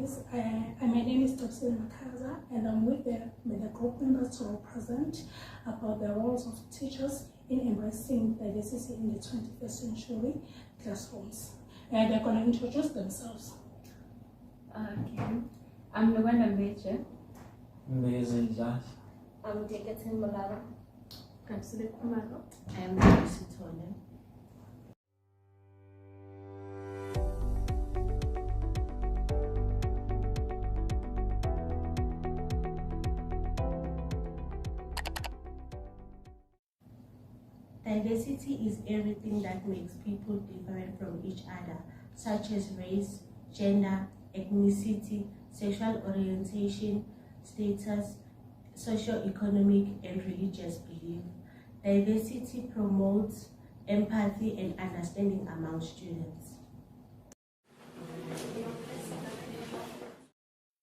My name is Dr. Makaza, and I'm with the group members to present about the roles of teachers in embracing diversity in the 21st century classrooms. They're going to introduce themselves. Okay. I'm Luwanda Mbeche. Amazing, Josh. I'm Dekatin Malala. I'm Sule Kumaro. I'm Lucy Tony. Diversity is everything that makes people different from each other, such as race, gender, ethnicity, sexual orientation, status, socio-economic and religious belief. Diversity promotes empathy and understanding among students.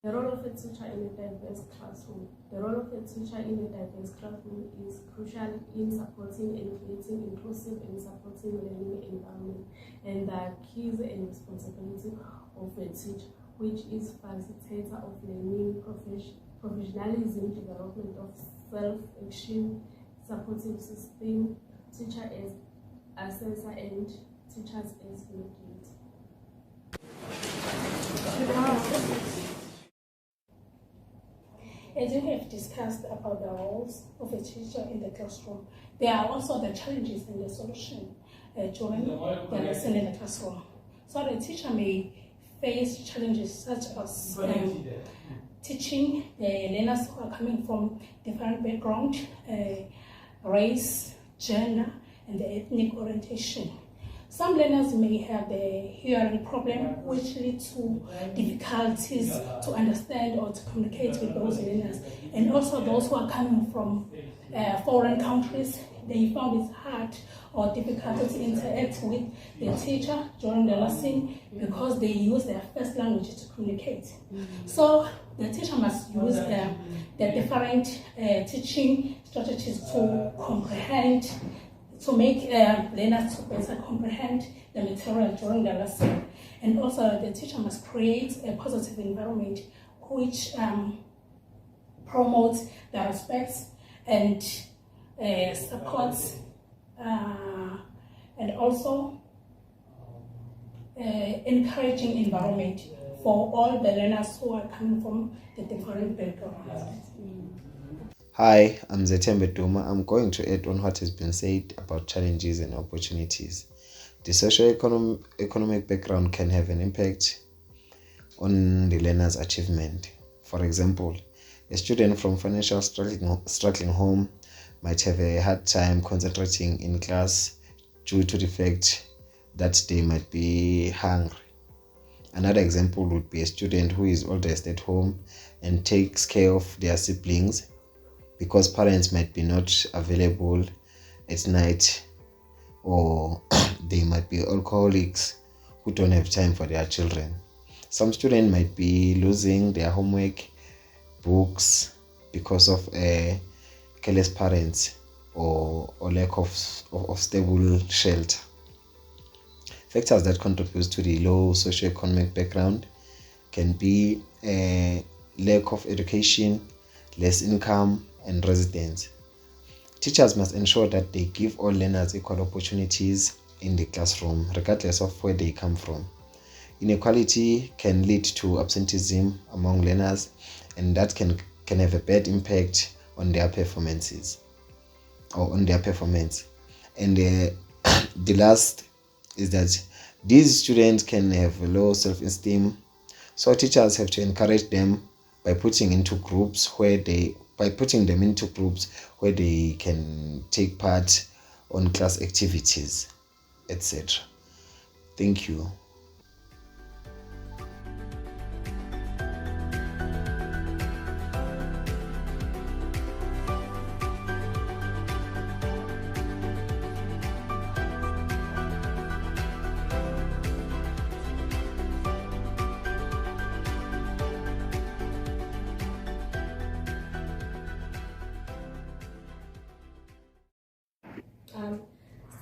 The role of a teacher in a diverse classroom. The role of a teacher in a diverse classroom is crucial in supporting and creating inclusive and supporting learning environment, and the keys and responsibility of a teacher, which is facilitator of learning, professionalism, development of self-action, supportive system, teacher as assessor, and teachers as mediator. As you have discussed about the roles of a teacher in the classroom, there are also the challenges and the solution during the lesson in the classroom. So the teacher may face challenges such as teaching the learners who are coming from different backgrounds, race, gender, and the ethnic orientation. Some learners may have the hearing problem, which leads to difficulties to understand or to communicate with those learners. And also those who are coming from foreign countries, they found it hard or difficult to interact with the teacher during the lesson because they use their first language to communicate. So the teacher must use the different teaching strategies to comprehend, to make learners to better comprehend the material during the lesson. And also the teacher must create a positive environment which promotes the respect and supports and also encouraging environment for all the learners who are coming from the different backgrounds. Hi, I'm Zetembe Duma. I'm going to add on what has been said about challenges and opportunities. The socio-economic background can have an impact on the learner's achievement. For example, a student from financial struggling home might have a hard time concentrating in class due to the fact that they might be hungry. Another example would be a student who is oldest at home and takes care of their siblings because parents might be not available at night, or they might be alcoholics who don't have time for their children. Some students might be losing their homework, books because of careless parents or lack of stable shelter. Factors that contribute to the low socioeconomic background can be a lack of education, less income, and residence. Teachers must ensure that they give all learners equal opportunities in the classroom, regardless of where they come from. Inequality can lead to absenteeism among learners, and that can have a bad impact on their performances or on their performance. And the last is that these students can have low self-esteem, so teachers have to encourage them by putting them into groups where they can take part on class activities, etc. Thank you.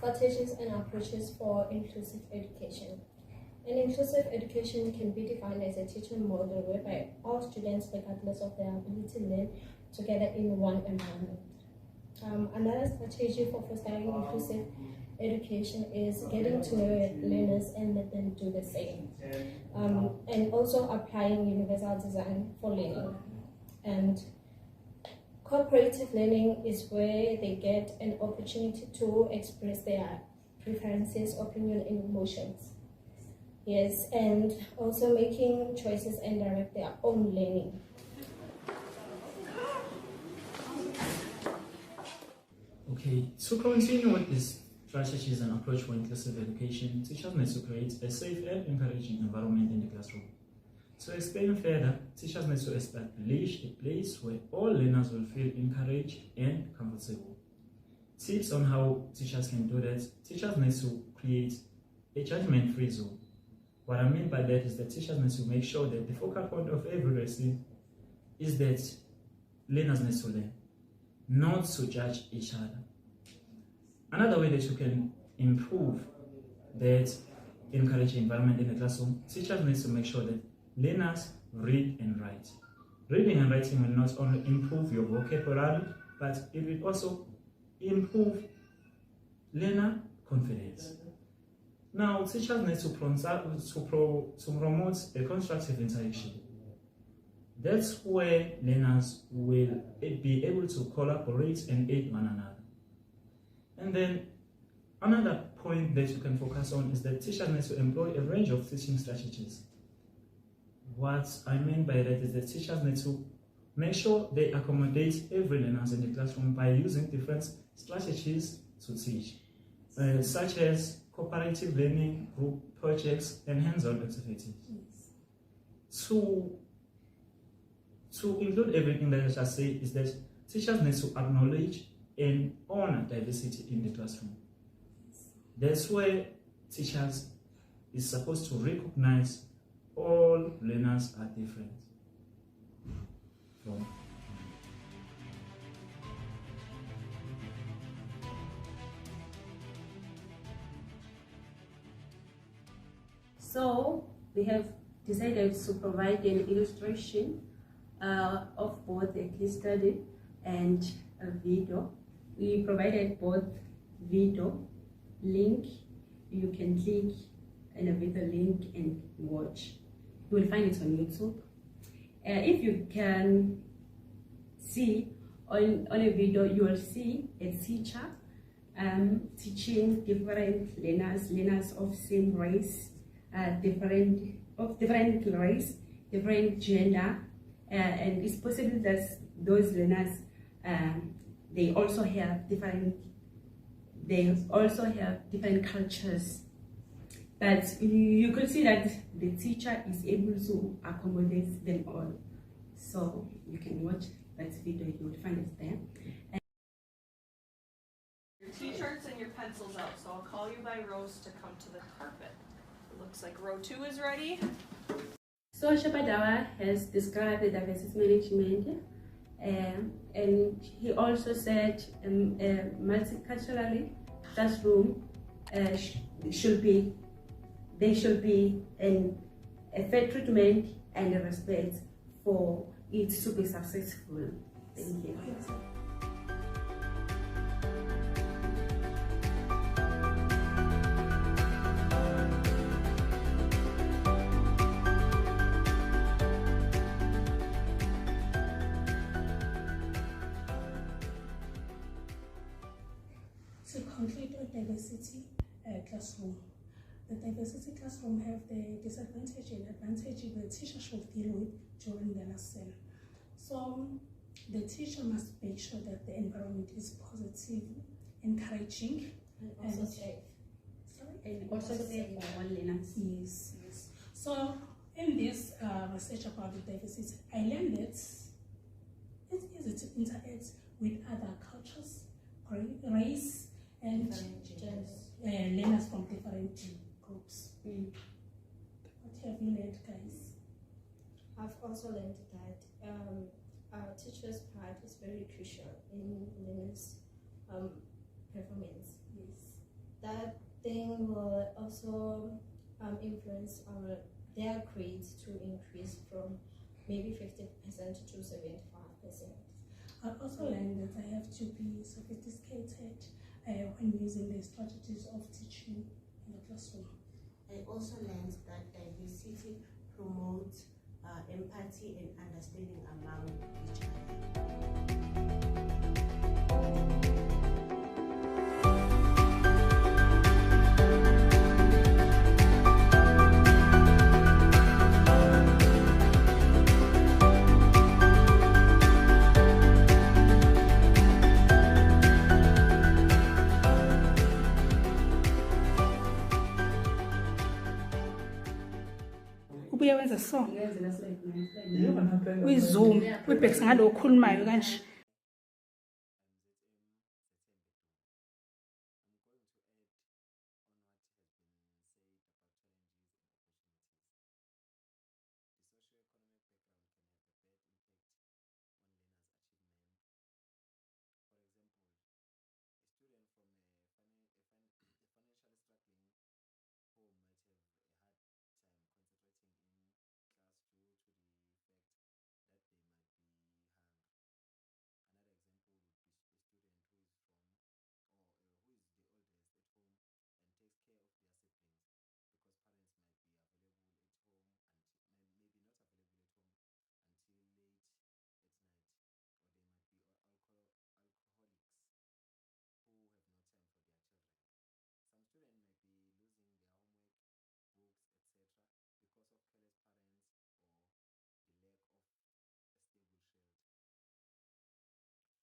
Strategies and approaches for inclusive education. An inclusive education can be defined as a teaching model whereby all students, regardless of their ability, learn together in one environment. Another strategy for fostering inclusive education is getting to know your learners and let them do the same. And also applying universal design for learning. And cooperative learning is where they get an opportunity to express their preferences, opinion, and emotions. Yes, and also making choices and direct their own learning. Okay, to continue with this strategies and approach for inclusive education, teachers need to create a safe and encouraging environment in the classroom. To explain further, teachers need to establish a place where all learners will feel encouraged and comfortable. Tips on how teachers can do that: teachers need to create a judgment-free zone. What I mean by that is that teachers need to make sure that the focal point of every lesson is that learners need to learn, not to judge each other. Another way that you can improve that encouraging environment in the classroom, teachers need to make sure that learners read and write. Reading and writing will not only improve your vocabulary, but it will also improve learner confidence. Now, teachers need to promote a constructive interaction. That's where learners will be able to collaborate and aid one another. And then another point that you can focus on is that teachers need to employ a range of teaching strategies. What I mean by that is that teachers need to make sure they accommodate every learner in the classroom by using different strategies to teach, such as cooperative learning, group projects, and hands-on activities. Yes. To include everything that I just said is that teachers need to acknowledge and honor diversity in the classroom. That's where teachers is supposed to recognize all learners are different. So we have decided to provide an illustration of both a case study and a video. We provided both video link. You can click on a video link and watch. You will find it on YouTube. If you can see on a video, you will see a teacher teaching different learners of same race, different race, different gender, and it's possible that those learners they also have different cultures. But you could see that the teacher is able to accommodate them all. So you can watch that video, you will find it there. Your t-shirts and your pencils out, so I'll call you by rows to come to the carpet. It looks like row 2 is ready. So Shepadawa has described the diversity management, and he also said multiculturally classroom should be a fair treatment and a respect for it to be successful. Thank you. To conclude with diversity classroom, the diversity classroom have the disadvantage and advantage the teacher should deal with during the lesson. So the teacher must make sure that the environment is positive, encouraging, and also safe. Sorry? And also safe for all learners. Yes, yes. So in this research about the diversity, I learned that it's easy to interact with other cultures, race, and learners from different groups. What have you learned, guys? I've also learned that our teacher's part is very crucial in learners' performance. Yes. That thing will also influence their grades to increase from maybe 50% to 75%. I also learned that I have to be sophisticated when using the strategies of teaching in the classroom. I also learned that diversity promotes empathy and understanding among each other. Ubuye wenza so kwi-Zoom, wibhekise ngalo okhulumayo kanje.